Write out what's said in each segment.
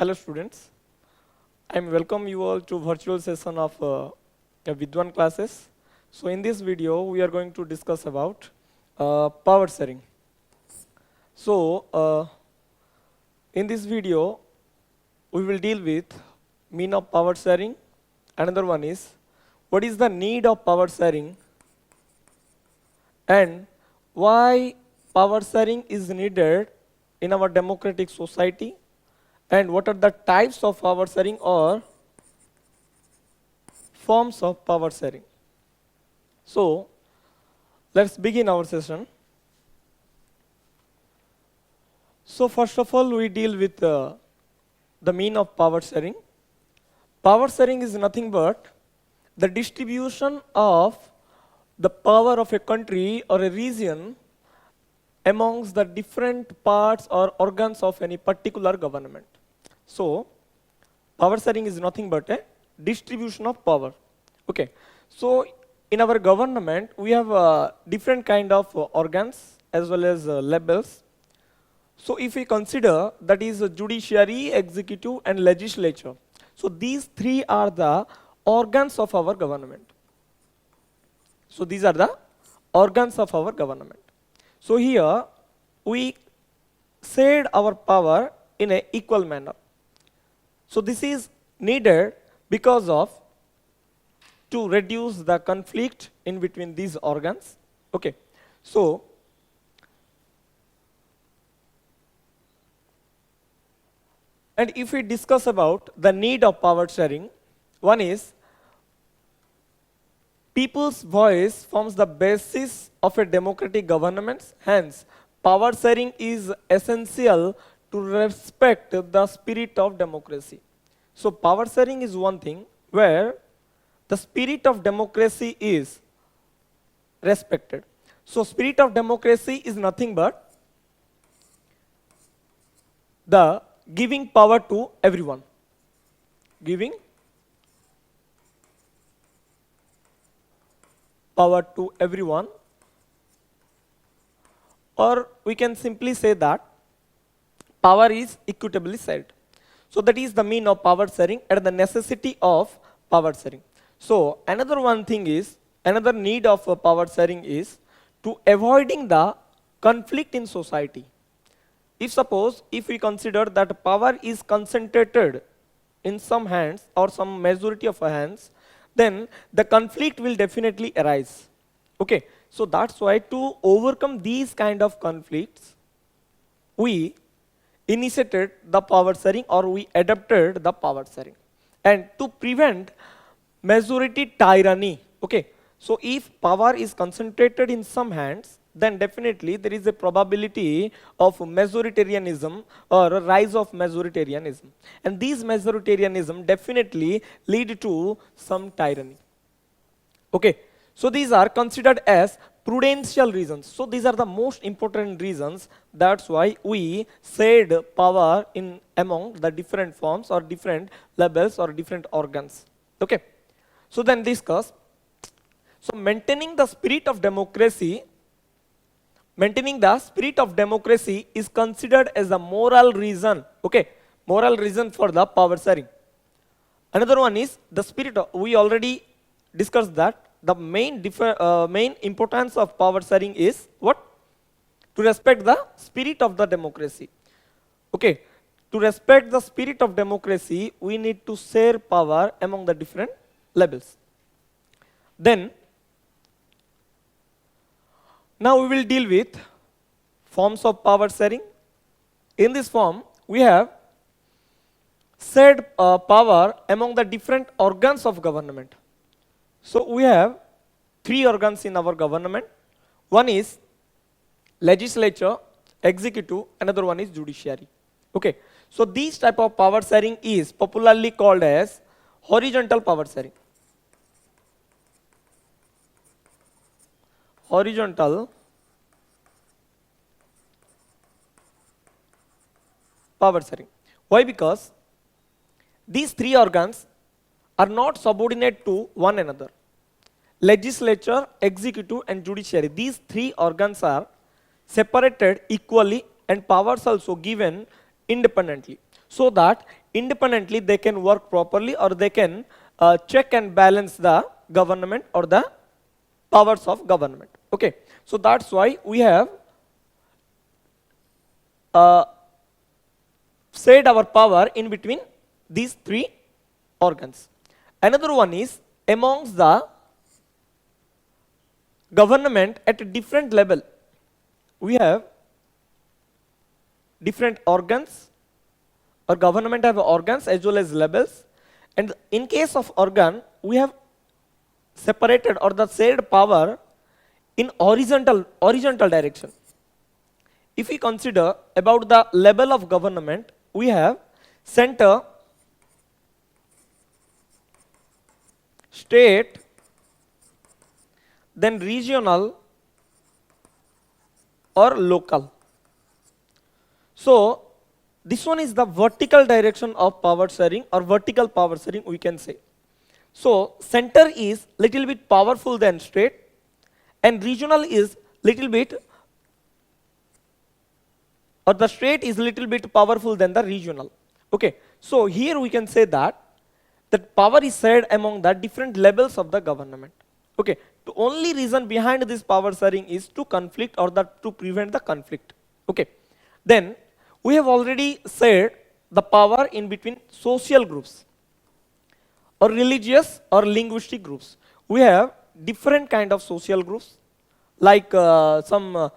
Hello students, I welcome you all to virtual session of BIDWAN classes. So in this video we are going to discuss about power sharing. So in this video we will deal with mean of power sharing. Another one is what is the need of power sharing and why power sharing is needed in our democratic society. And what are the types of power sharing or forms of power sharing? So, let's begin our session. So, first of all, we deal with the mean of power sharing. Power sharing is nothing but the distribution of the power of a country or a region amongst the different parts or organs of any particular government. So, power sharing is nothing but a distribution of power. Okay. So, in our government, we have different kind of organs as well as levels. So, if we consider that is judiciary, executive and legislature. So, these three are the organs of our government. So, these are the organs of our government. So, here we share our power in an equal manner. So this is needed because of to reduce the conflict in between these organs. Okay. So and if we discuss about the need of power sharing, one is people's voice forms the basis of a democratic government. Hence, power sharing is essential to respect the spirit of democracy. So power sharing is one thing where the spirit of democracy is respected. So spirit of democracy is nothing but the giving power to everyone. Giving power to everyone, or we can simply say that power is equitably shared. So that is the mean of power sharing and the necessity of power sharing. So another one thing is, another need of power sharing is to avoiding the conflict in society. If we consider that power is concentrated in some hands or some majority of hands, then the conflict will definitely arise. Okay, so that's why to overcome these kind of conflicts, we initiated the power sharing or we adopted the power sharing. And to prevent majority tyranny, okay, so if power is concentrated in some hands, then definitely there is a probability of majoritarianism or a rise of majoritarianism. And these majoritarianism definitely lead to some tyranny. Okay, so these are considered as prudential reasons. So these are the most important reasons. That's why we shared power in among the different forms or different levels or different organs. Okay. So then discuss. So maintaining the spirit of democracy is considered as a moral reason. Okay, moral reason for the power sharing. Another one is the spirit of, we already discussed that the main importance of power sharing is what? To respect the spirit of the democracy. Okay, to respect the spirit of democracy, we need to share power among the different levels. Then, now we will deal with forms of power sharing. In this form, we have shared power among the different organs of government. So we have three organs in our government. One is legislature, executive, another one is judiciary. Okay. So these type of power sharing is popularly called as horizontal power sharing. Horizontal power sharing. Why? Because these three organs are not subordinate to one another. Legislature, executive and judiciary, these three organs are separated equally and powers also given independently, so that independently they can work properly, or they can check and balance the government or the powers of government. Okay, so that's why we have said our power in between these three organs. Another one is amongst the government at a different level. We have different organs, or government have organs as well as levels, and in case of organ we have separated or the shared power in horizontal direction. If we consider about the level of government, we have center, state, then regional or local. So this one is the vertical direction of power sharing, or vertical power sharing we can say. So center is little bit powerful than state, and regional is little bit, or the state is little bit powerful than the regional. Okay, so here we can say that power is shared among the different levels of the government. Okay, the only reason behind this power sharing is to conflict, or to prevent the conflict. Okay, then we have already said the power in between social groups or religious or linguistic groups. We have different kind of social groups, like some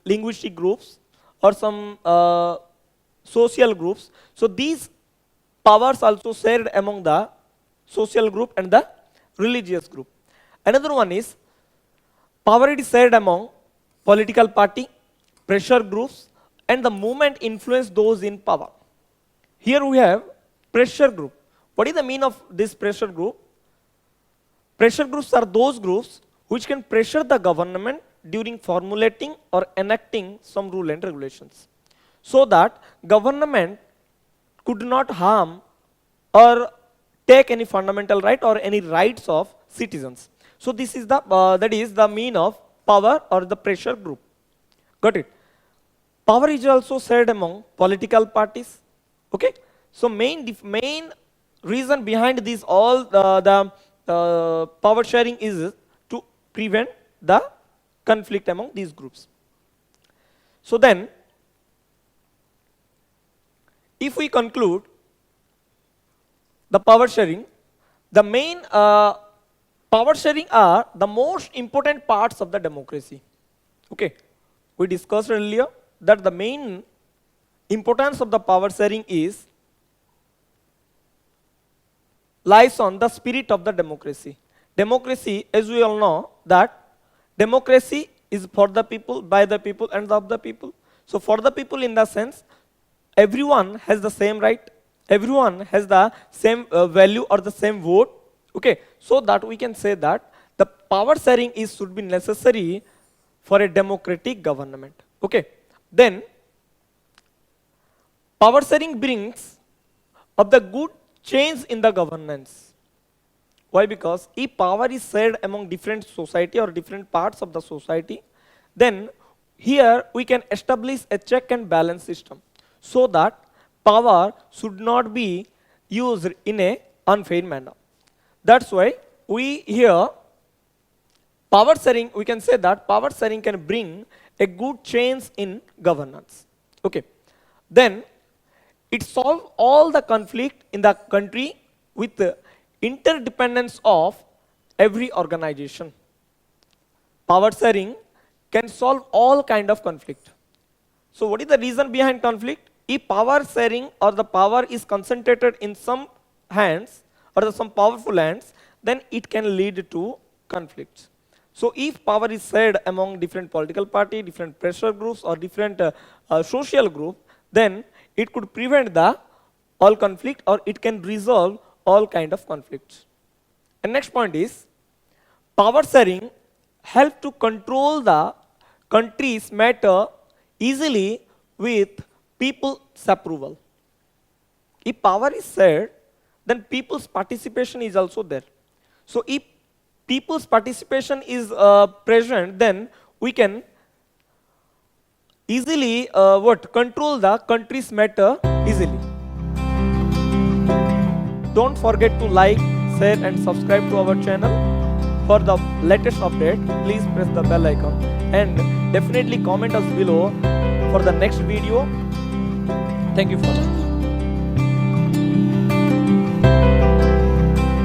linguistic groups or some social groups. So these powers also shared among the social group and the religious group. Another one is power is shared among political party, pressure groups, and the movement influence those in power. Here we have pressure group. What is the meaning of this pressure group? Pressure groups are those groups which can pressure the government during formulating or enacting some rule and regulations, so that government could not harm or take any fundamental right or any rights of citizens. So this is the that is the meaning of power or the pressure group. Got it? Power is also shared among political parties. Okay, so main reason behind this all the power sharing is to prevent the conflict among these groups. So then, if we conclude the power sharing, the main power sharing are the most important parts of the democracy. Okay, we discussed earlier that the main importance of the power sharing lies on the spirit of the democracy. Democracy, as we all know, that democracy is for the people, by the people, and of the people. So for the people, in the sense, everyone has the same right, everyone has the same value or the same vote. Okay, so that we can say that the power sharing should be necessary for a democratic government. Okay, then power sharing brings up the good change in the governance. Why? Because if power is shared among different society or different parts of the society, then here we can establish a check and balance system, so that power should not be used in a unfair manner. That's why we here power sharing, we can say that power sharing can bring a good change in governance. Okay, then it solves all the conflict in the country with the interdependence of every organization. Power sharing can solve all kind of conflict. So what is the reason behind conflict? If power sharing or the power is concentrated in some hands or some powerful hands, then it can lead to conflicts. So if power is shared among different political party, different pressure groups, or different social group, then it could prevent the all conflict, or it can resolve all kind of conflicts. And next point is, power sharing help to control the country's matter easily with people's approval. If power is shared, then people's participation is also there. So if people's participation is present, then we can easily control the country's matter easily. Don't forget to like, share and subscribe to our channel. For the latest update, please press the bell icon and definitely comment us below for the next video. Thank you for that.